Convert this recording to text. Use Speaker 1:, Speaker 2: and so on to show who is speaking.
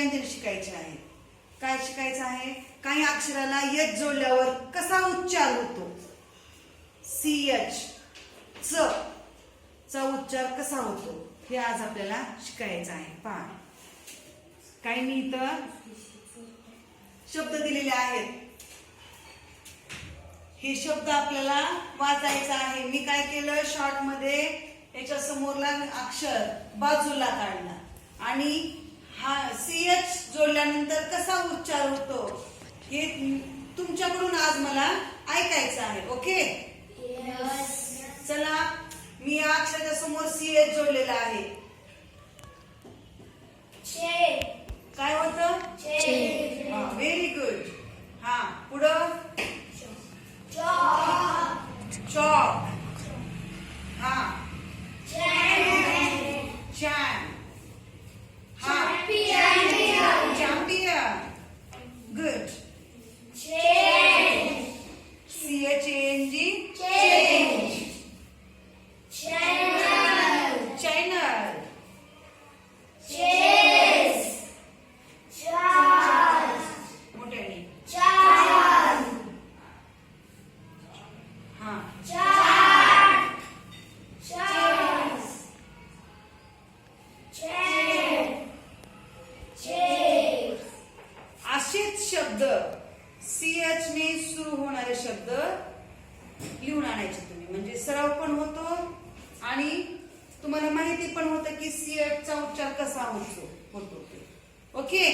Speaker 1: व्यंजन शिकायचे आहे. काय शिकायचं आहे? काही अक्षराला एच जोडल्यावर कसा उच्चार होतो. CH चा उच्चार कसा होतो हे आज आपल्याला शिकायचं आहे. पहा, काही मी इथं शब्द दिलेले आहेत. हे शब्द आपल्याला वाचायचा आहे. मी काय केलं, शॉर्ट मध्ये याच्या समोरला अक्षर बाजूला काढला आणि हा CH जोडल्यानंतर कसा उच्चार होतो हे तुमच्याकडून आज मला ऐकायचं आहे. ओके, चला, मी या अक्षराच्या समोर CH जोडलेला आहे. काय होतं? Very good. हा, पुढं चॉक. हा, चॅन. हा, champion. Good. CHANG change. Channel. मोठ्याने. हा, असेच शब्द CH ने सुरू होणारे शब्द लिहून आणायचे तुम्ही. म्हणजे सराव पण होतो आणि तुम्हाला माहिती पण होतं की CH चा उच्चार कसा होतो. ओके.